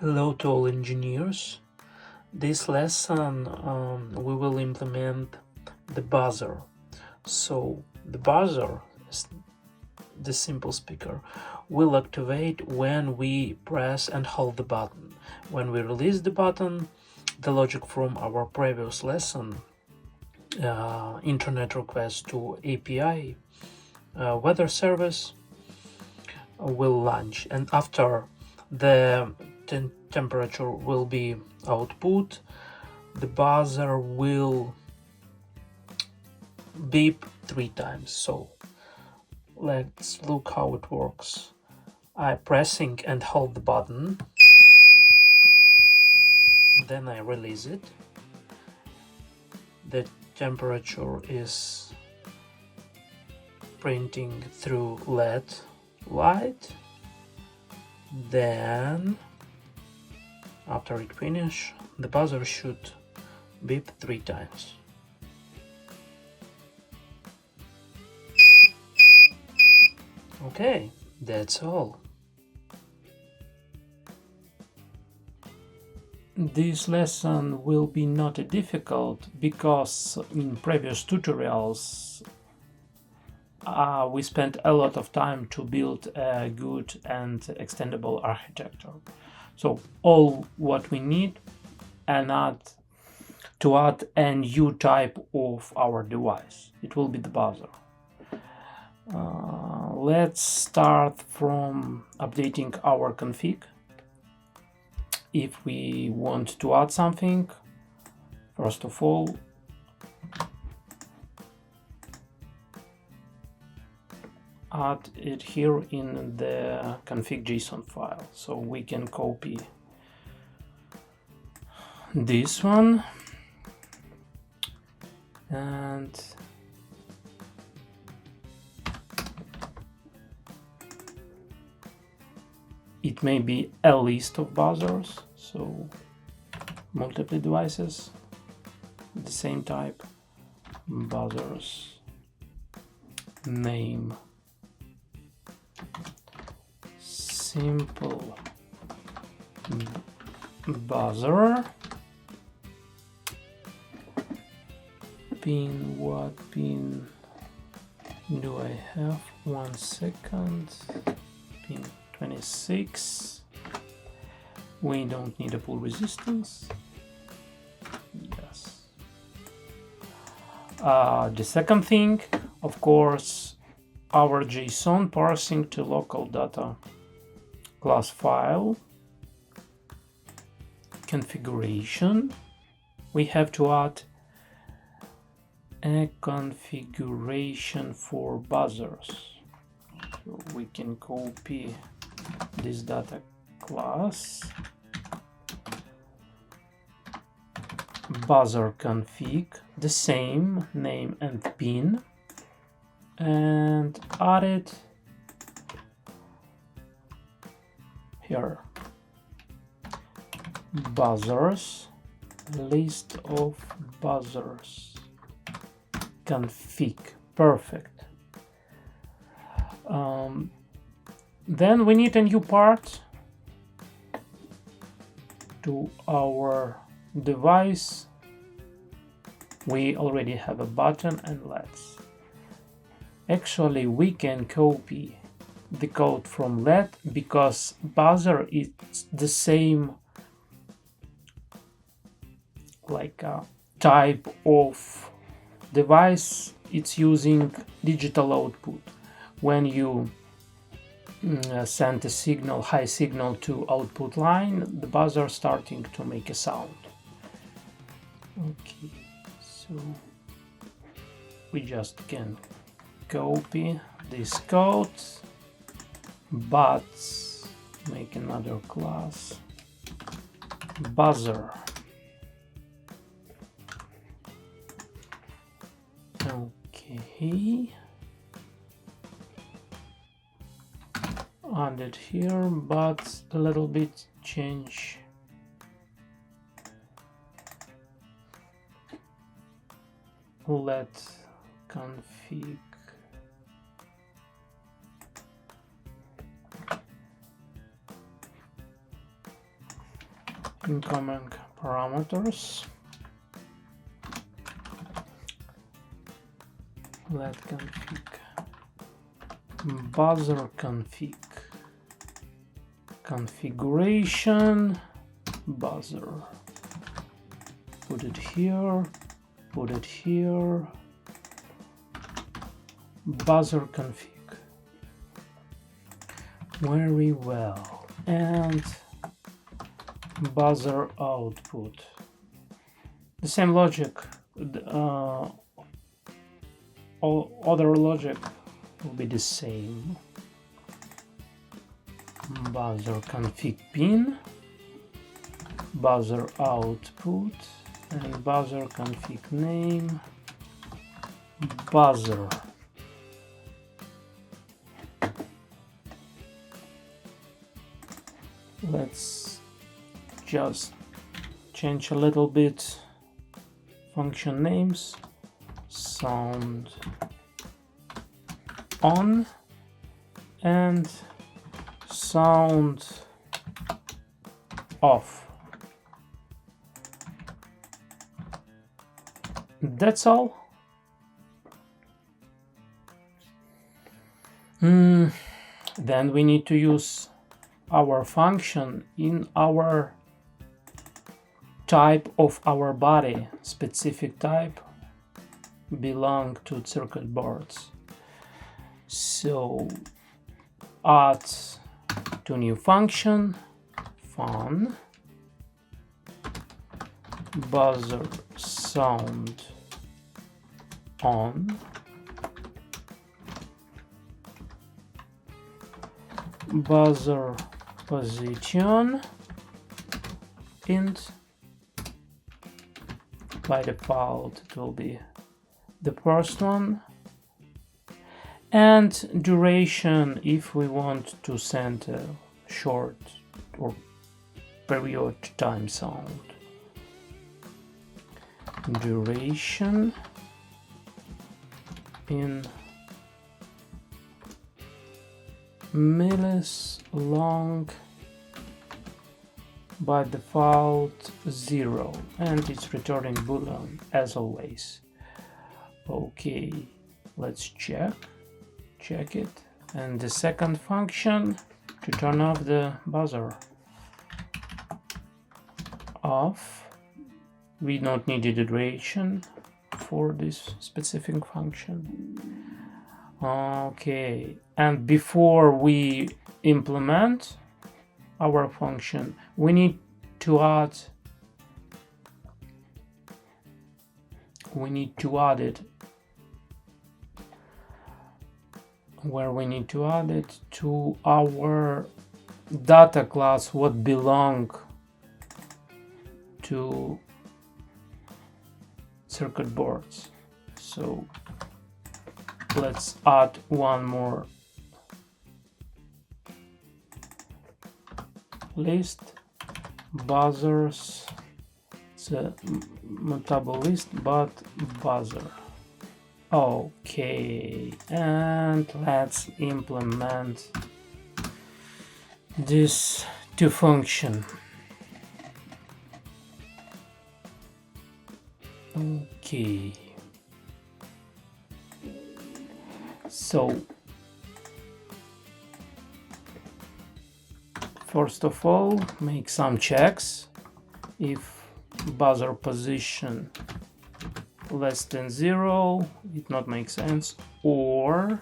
Hello to all engineers. This lesson we will implement the buzzer. So the buzzer is the simple speaker will activate when we press and hold the button. When we release the button, the logic from our previous lesson, internet request to API weather service, will launch, and after the temperature will be output, the buzzer will beep 3 times. So let's look how it works. I pressing and hold the button, then I release it. The temperature is printing through LED light. Then after it finish, the buzzer should beep 3 times. Okay, that's all. This lesson will be not difficult because in previous tutorials we spent a lot of time to build a good and extendable architecture. So all what we need to add a new type of our device. It will be the buzzer. Let's start from updating our config. If we want to add something, first of all, add it here in the config.json file. So we can copy this one and it may be a list of buzzers, so multiple devices, the same type, buzzers, name, simple buzzer, pin, what pin do I have? 1 second, pin 26. We don't need a pull resistance. Yes. The second thing, of course, our JSON parsing to local data class file configuration. We have to add a configuration for buzzers. So we can copy this data class, buzzer config, the same name and pin, and add it here. Buzzers, list of buzzers, config, perfect. Then we need a new part to our device. We already have a button, and actually we can copy the code from LED because buzzer is the same type of device. It's using digital output. When you send a signal, high signal to output line, the buzzer starting to make a sound. Okay, so we just can copy this code, but make another class, buzzer. Okay. Add it here, but a little bit change let config incoming parameters. Let config buzzer config configuration buzzer. Put it here, put it here. Buzzer config. Very well. And buzzer output. The same logic. All other logic will be the same. Buzzer config pin, buzzer output, and buzzer config name, buzzer. Let's just change a little bit function names. Sound on and sound off. That's all. Then we need to use our function in our type of our body. Specific type belong to circuit boards. So add to new function fun buzzer sound on buzzer position int. By default it will be the first one, and duration if we want to send a short or period time sound. Duration in millis long, by default 0, and it's returning boolean as always. Okay, let's check it. And the second function to turn off the buzzer off. We don't need a duration for this specific function. Okay, and before we implement our function, we need to add it. Where we need to add it to our data class what belong to circuit boards. So let's add one more list, buzzers. It's a mutable list, but buzzer. Okay, and let's implement this to function. Okay, so first of all, make some checks. If buzzer position less than 0, it not makes sense, or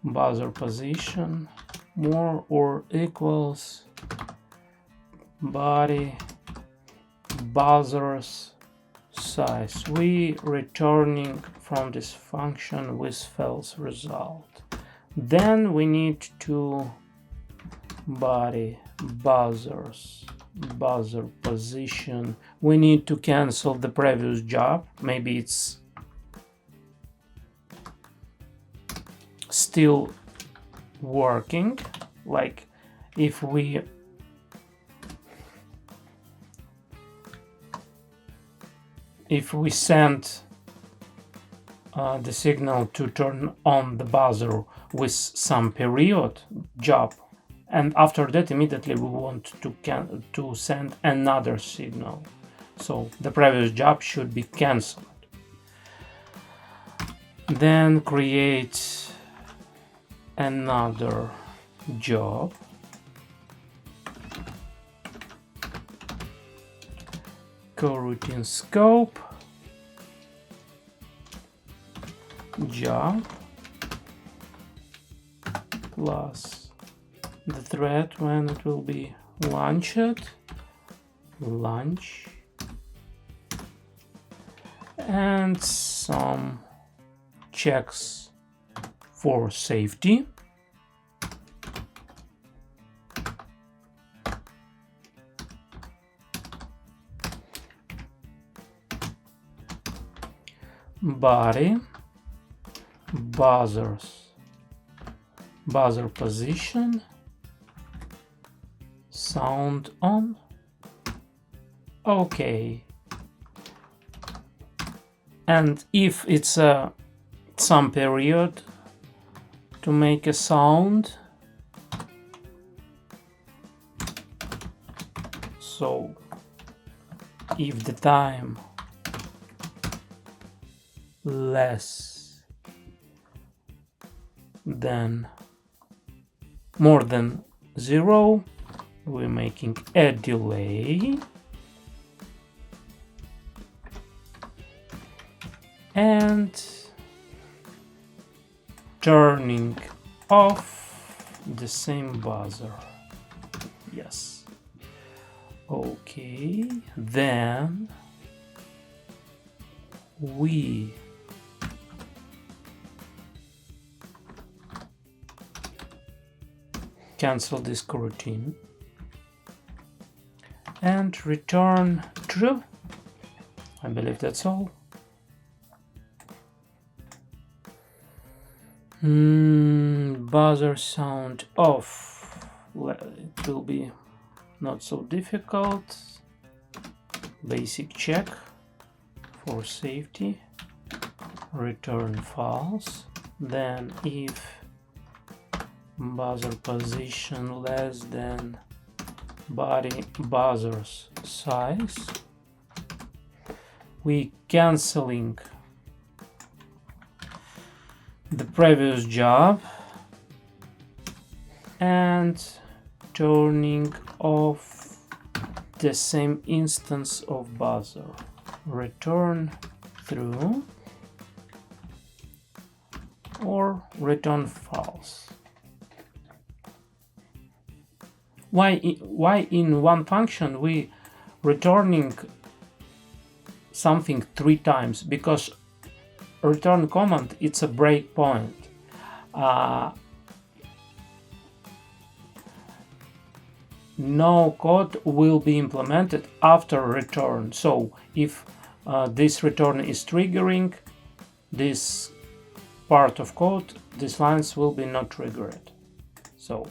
buzzer position more or equals body buzzer's size. We returning from this function with false result. Then we need to body buzzers buzzer position. We need to cancel the previous job. Maybe it's still working. Like if we send the signal to turn on the buzzer with some period job and after that immediately we want to send another signal. So the previous job should be cancelled. Then create another job. Coroutine scope job plus the thread when it will be launched, launch, and some checks for safety. Body, buzzers, buzzer position, sound on, okay. And if it's some period to make a sound, so if the time less than more than 0, we're making a delay, and turning off the same buzzer. Yes. Okay, then we cancel this coroutine and return true. I believe that's all. Buzzer sound off. It will be not so difficult. Basic check for safety. Return false. Then if buzzer position less than body buzzer's size, we canceling the previous job and turning off the same instance of buzzer. Return true or return false. Why in one function we returning something 3 times? Because return command, it's a breakpoint. No code will be implemented after return. So if this return is triggering this part of code, these lines will be not triggered. So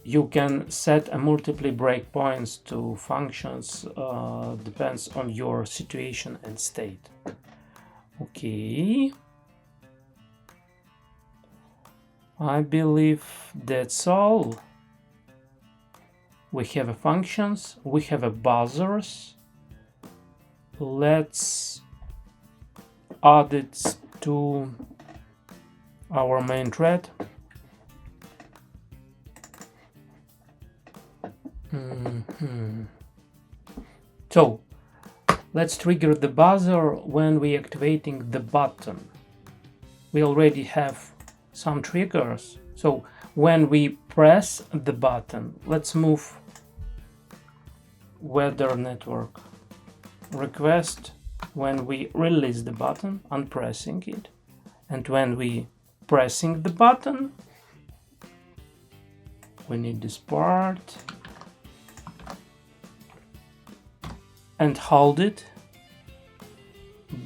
you can set a multiple breakpoints to functions, depends on your situation and state. Okay, I believe that's all. We have a functions, we have a buzzers. Let's add it to our main thread. So let's trigger the buzzer when we activating the button. We already have some triggers. So when we press the button, let's move weather network request when we release the button, unpressing it, and when we pressing the button, we need this part and hold it.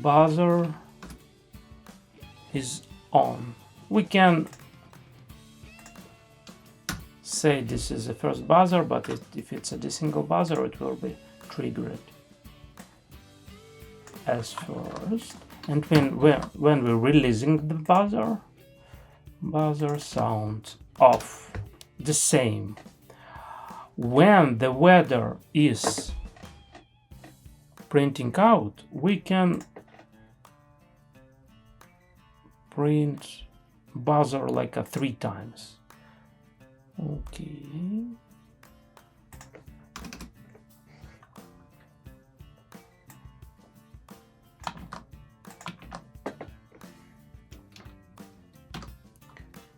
Buzzer is on. We can say this is the first buzzer, but if it's a single buzzer, it will be triggered as first. And when we're releasing the buzzer, buzzer sound off. The same. When the weather is printing out, we can print buzzer like 3 times. Okay.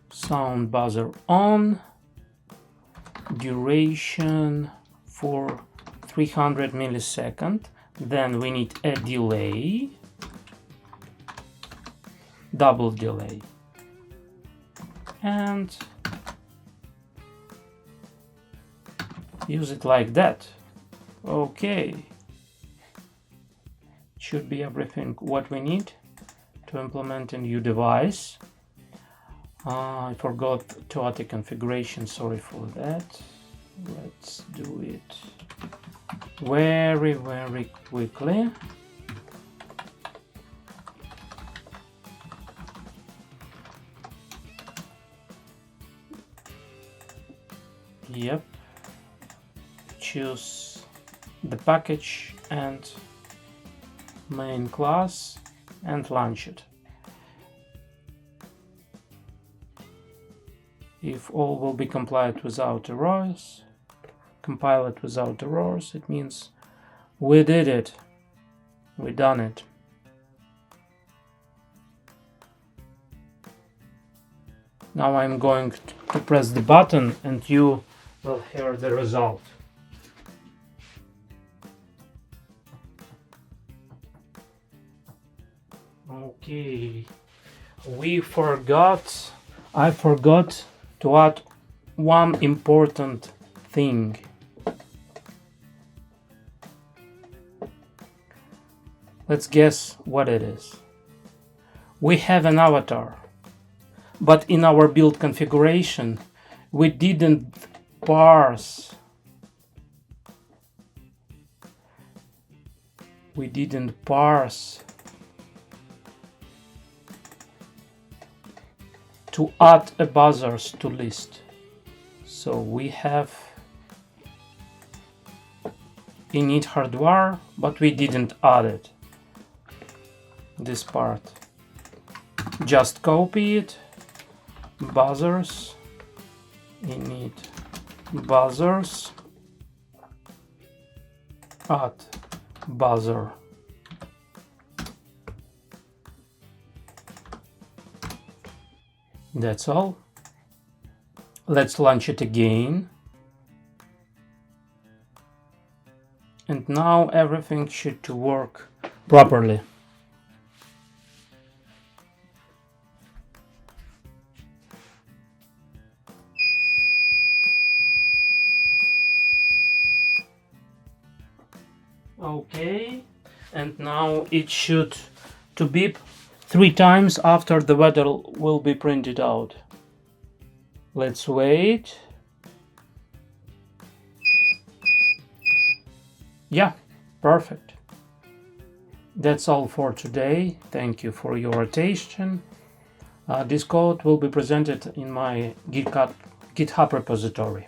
Sound buzzer on, duration for 300 milliseconds. Then we need a delay, double delay, and use it like that. Okay, should be everything what we need to implement a new device. I forgot to add the configuration, sorry for that. Let's do it very quickly. Yep, choose the package and main class and launch it. If all will be compiled without errors, it means we did it, we done it. Now I'm going to press the button and you will hear the result. Okay, I forgot to add one important thing. Let's guess what it is. We have an avatar, but in our build configuration we didn't parse to add a buzzers to list. So we have init hardware, but we didn't add it. This part. Just copy it. Buzzers. Init buzzers. Add buzzer. That's all. Let's launch it again. And now everything should to work properly. Okay, and now it should to beep 3 times after the weather will be printed out. Let's wait. Yeah, perfect. That's all for today. Thank you for your attention. This code will be presented in my GitHub repository.